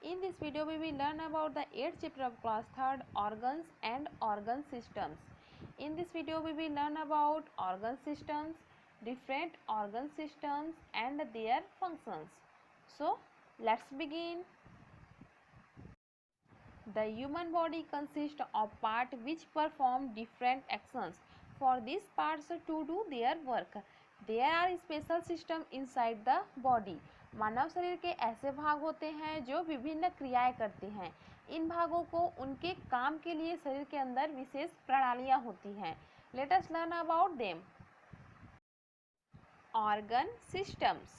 In this video, we will learn about the 8th chapter of class 3rd, organs and organ systems. In this video, we will learn about organ systems, different organ systems and their functions. So, let's begin. The human body consists of parts which perform different actions for these parts to do their work. There are special systems inside the body. मानव शरीर के ऐसे भाग होते हैं जो विभिन्न क्रियाएं करते हैं। इन भागों को उनके काम के लिए शरीर के अंदर विशेष प्रणालियां होती हैं। Let us learn about them. Organ systems.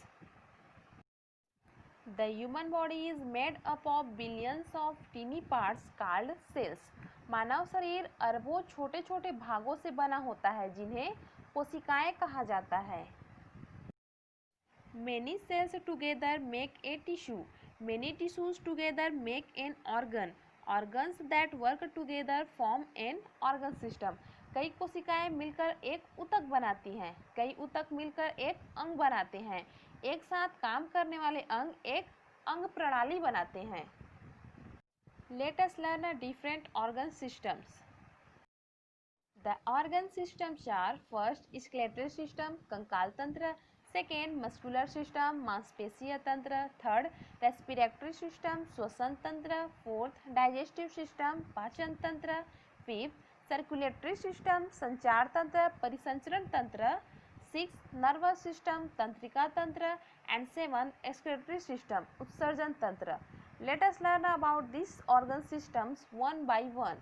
The human body is made up of billions of tiny parts called cells. मानव शरीर अरबों छोटे छोटे भागों से बना होता है जिन्हें कोशिकाएं कहा जाता है। Many cells together make a tissue. Many tissues together make an organ. Organs that work together form an organ system. कई कोशिकाएं मिलकर एक ऊतक बनाती हैं। कई ऊतक मिलकर एक अंग बनाते हैं। एक साथ काम करने वाले अंग एक अंग प्रणाली बनाते हैं। Let us learn different organ systems. The organ systems are first skeletal system, कंकाल तंत्र, second muscular system, मांसपेशीय तंत्र, third respiratory system, श्वसन तंत्र, fourth digestive system, पाचन तंत्र, fifth circulatory system, संचार तंत्र, परिसंचरण तंत्र, sixth nervous system, तंत्रिका तंत्र, and seventh excretory system, उत्सर्जन तंत्र. Let us learn about these organ systems one by one.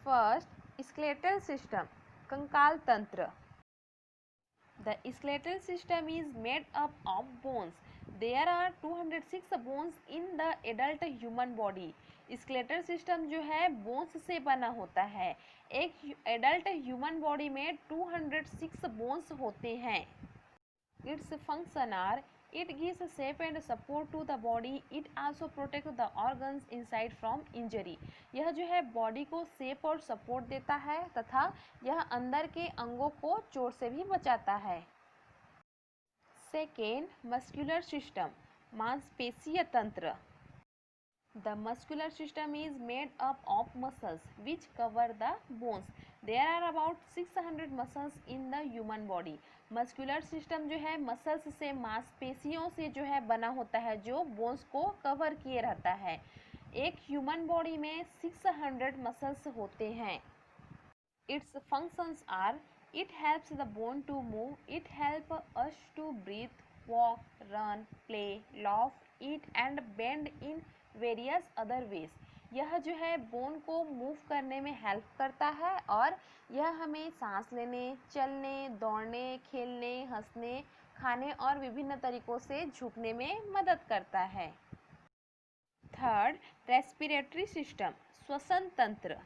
First, skeletal system, कंकाल तंत्र. The skeletal system is made up of bones. There are 206 bones in the adult human body. skeletal system जो है bones से बना होता है. एक adult human body में 206 bones होते हैं. Its function are: it gives shape and support to the body. It also protects the organs inside from injury. यह जो है बॉडी को शेप और सपोर्ट देता है तथा यह अंदर के अंगों को चोट से भी बचाता है. सेकेंड, मस्कुलर सिस्टम, मांसपेशीय तंत्र. The muscular system is made up of muscles which cover the bones. There are about 600 muscles in the human body. Muscular system जो है मसल्स से, मांसपेशियों से जो है बना होता है जो बोन्स को कवर किए रहता है. एक ह्यूमन बॉडी में 600 मसल्स होते हैं. Its functions are: it helps the bone to move, it helps us to breathe, walk, run, play, laugh, eat and bend in various other ways. यह जो है बोन को मूव करने में हेल्प करता है और यह हमें सांस लेने, चलने, दौड़ने, खेलने, हंसने, खाने और विभिन्न तरीकों से झुकने में मदद करता है. थर्ड, रेस्पिरेटरी सिस्टम, श्वसन तंत्र.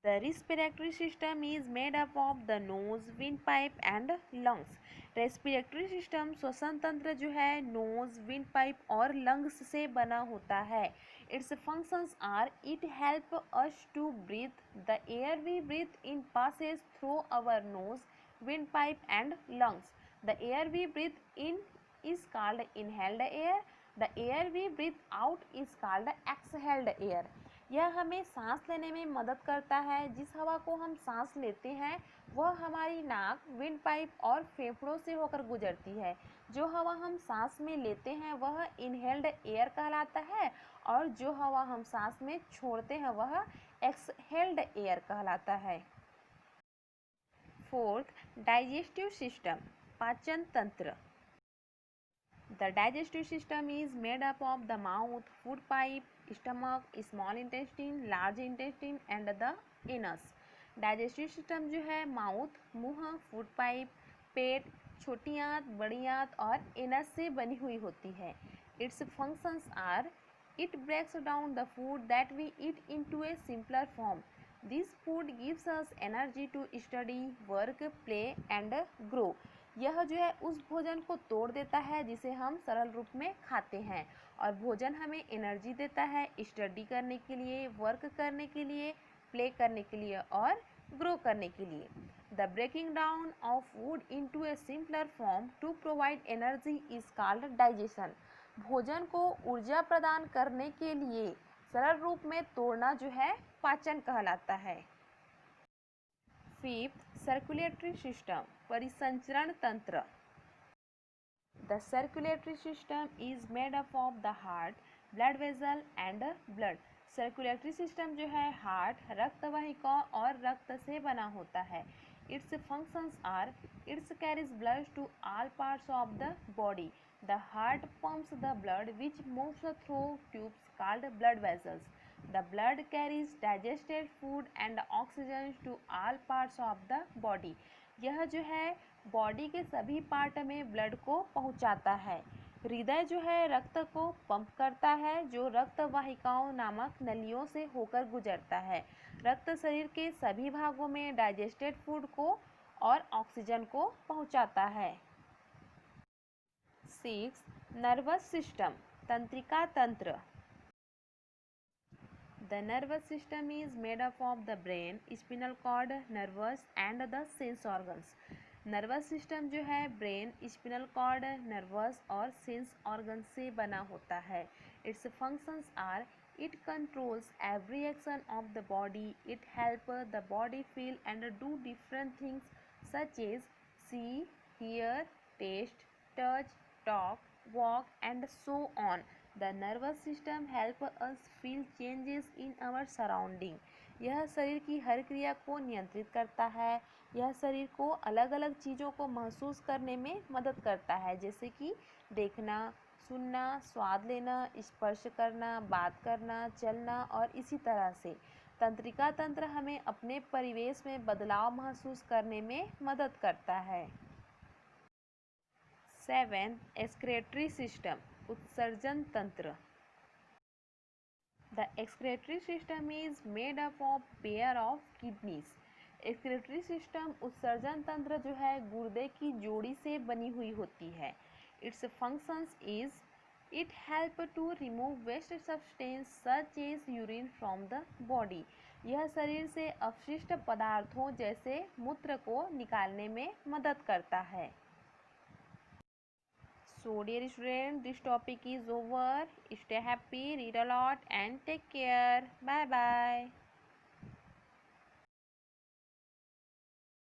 The respiratory system is made up of the nose, windpipe and lungs. Respiratory system, श्वसन तंत्र जो है नोज, विंडपाइप और लंग्स से बना होता है. Its functions are: it help us to breathe. The air we breathe in passes through our nose, windpipe and lungs. The air we breathe in is called inhaled air. The air we breathe out is called exhaled air. यह हमें सांस लेने में मदद करता है. जिस हवा को हम सांस लेते हैं वह हमारी नाक, विंड पाइप और फेफड़ों से होकर गुजरती है. जो हवा हम सांस में लेते हैं वह इनहेल्ड एयर कहलाता है और जो हवा हम सांस में छोड़ते हैं वह एक्सहेल्ड एयर कहलाता है. फोर्थ, डाइजेस्टिव सिस्टम, पाचन तंत्र. The digestive system is made up of the mouth, food pipe, stomach, small intestine, large intestine and the anus. Digestive system जो है माउथ, मुंह, फूड पाइप, पेट, छोटी आंत, बड़ी आंत और एनस से बनी हुई होती है. Its functions are: it breaks down the food that we eat into a simpler form. This food gives us energy to study, work, play and grow. यह जो है उस भोजन को तोड़ देता है जिसे हम सरल रूप में खाते हैं और भोजन हमें एनर्जी देता है स्टडी करने के लिए, वर्क करने के लिए, प्ले करने के लिए और ग्रो करने के लिए. The breaking down of food into a simpler form to provide energy is called digestion. भोजन को ऊर्जा प्रदान करने के लिए सरल रूप में तोड़ना जो है पाचन कहलाता है। फिफ्थ, सर्कुलेटरी सिस्टम, परिसंचरण तंत्र। The circulatory system is made up of the heart, blood vessel and blood. Circulatory system जो है हार्ट, रक्त वाहिका और रक्त से बना होता है। Its functions are, it carries blood to all parts of the body. The heart pumps the blood which moves through tubes called blood vessels. The blood carries digested food and oxygen to all parts of the body. यह जो है body के सभी part में blood को पहुंचाता है। हृदय जो है रक्त को पंप करता है जो रक्त वाहिकाओं नामक नलियों से होकर गुजरता है। रक्त शरीर के सभी भागों में डाइजेस्टेड फूड को और ऑक्सीजन को पहुंचाता है। 6. नर्वस सिस्टम, तंत्रिका तंत्र। The nervous system is made up of the brain, spinal cord, nerves and the sense organs. Nervous system जो है ब्रेन, स्पिनल कॉर्ड, नर्वस और सेंस ऑर्गन से बना होता है। Its functions are, it controls every action of the body, it helps the body feel and do different things such as see, hear, taste, touch, talk, walk and so on. The nervous system help us feel changes in our surrounding. यह शरीर की हर क्रिया को नियंत्रित करता है। यह शरीर को अलग अलग चीज़ों को महसूस करने में मदद करता है, जैसे कि देखना, सुनना, स्वाद लेना, स्पर्श करना, बात करना, चलना और इसी तरह से। तंत्रिका तंत्र हमें अपने परिवेश में बदलाव महसूस करने में मदद करता है। 7. एक्सक्रेटरी सिस्टम, उत्सर्जन तंत्र। The excretory system is made up of pair of kidneys. Excretory system उत्सर्जन तंत्र जो है गुर्दे की जोड़ी से बनी हुई होती है। Its functions is, it help to remove waste substance such as urine from the body. यह शरीर से अपशिष्ट पदार्थों जैसे मूत्र को निकालने में मदद करता है। So dear students, this topic is over. Stay happy, read a lot and take care. Bye bye.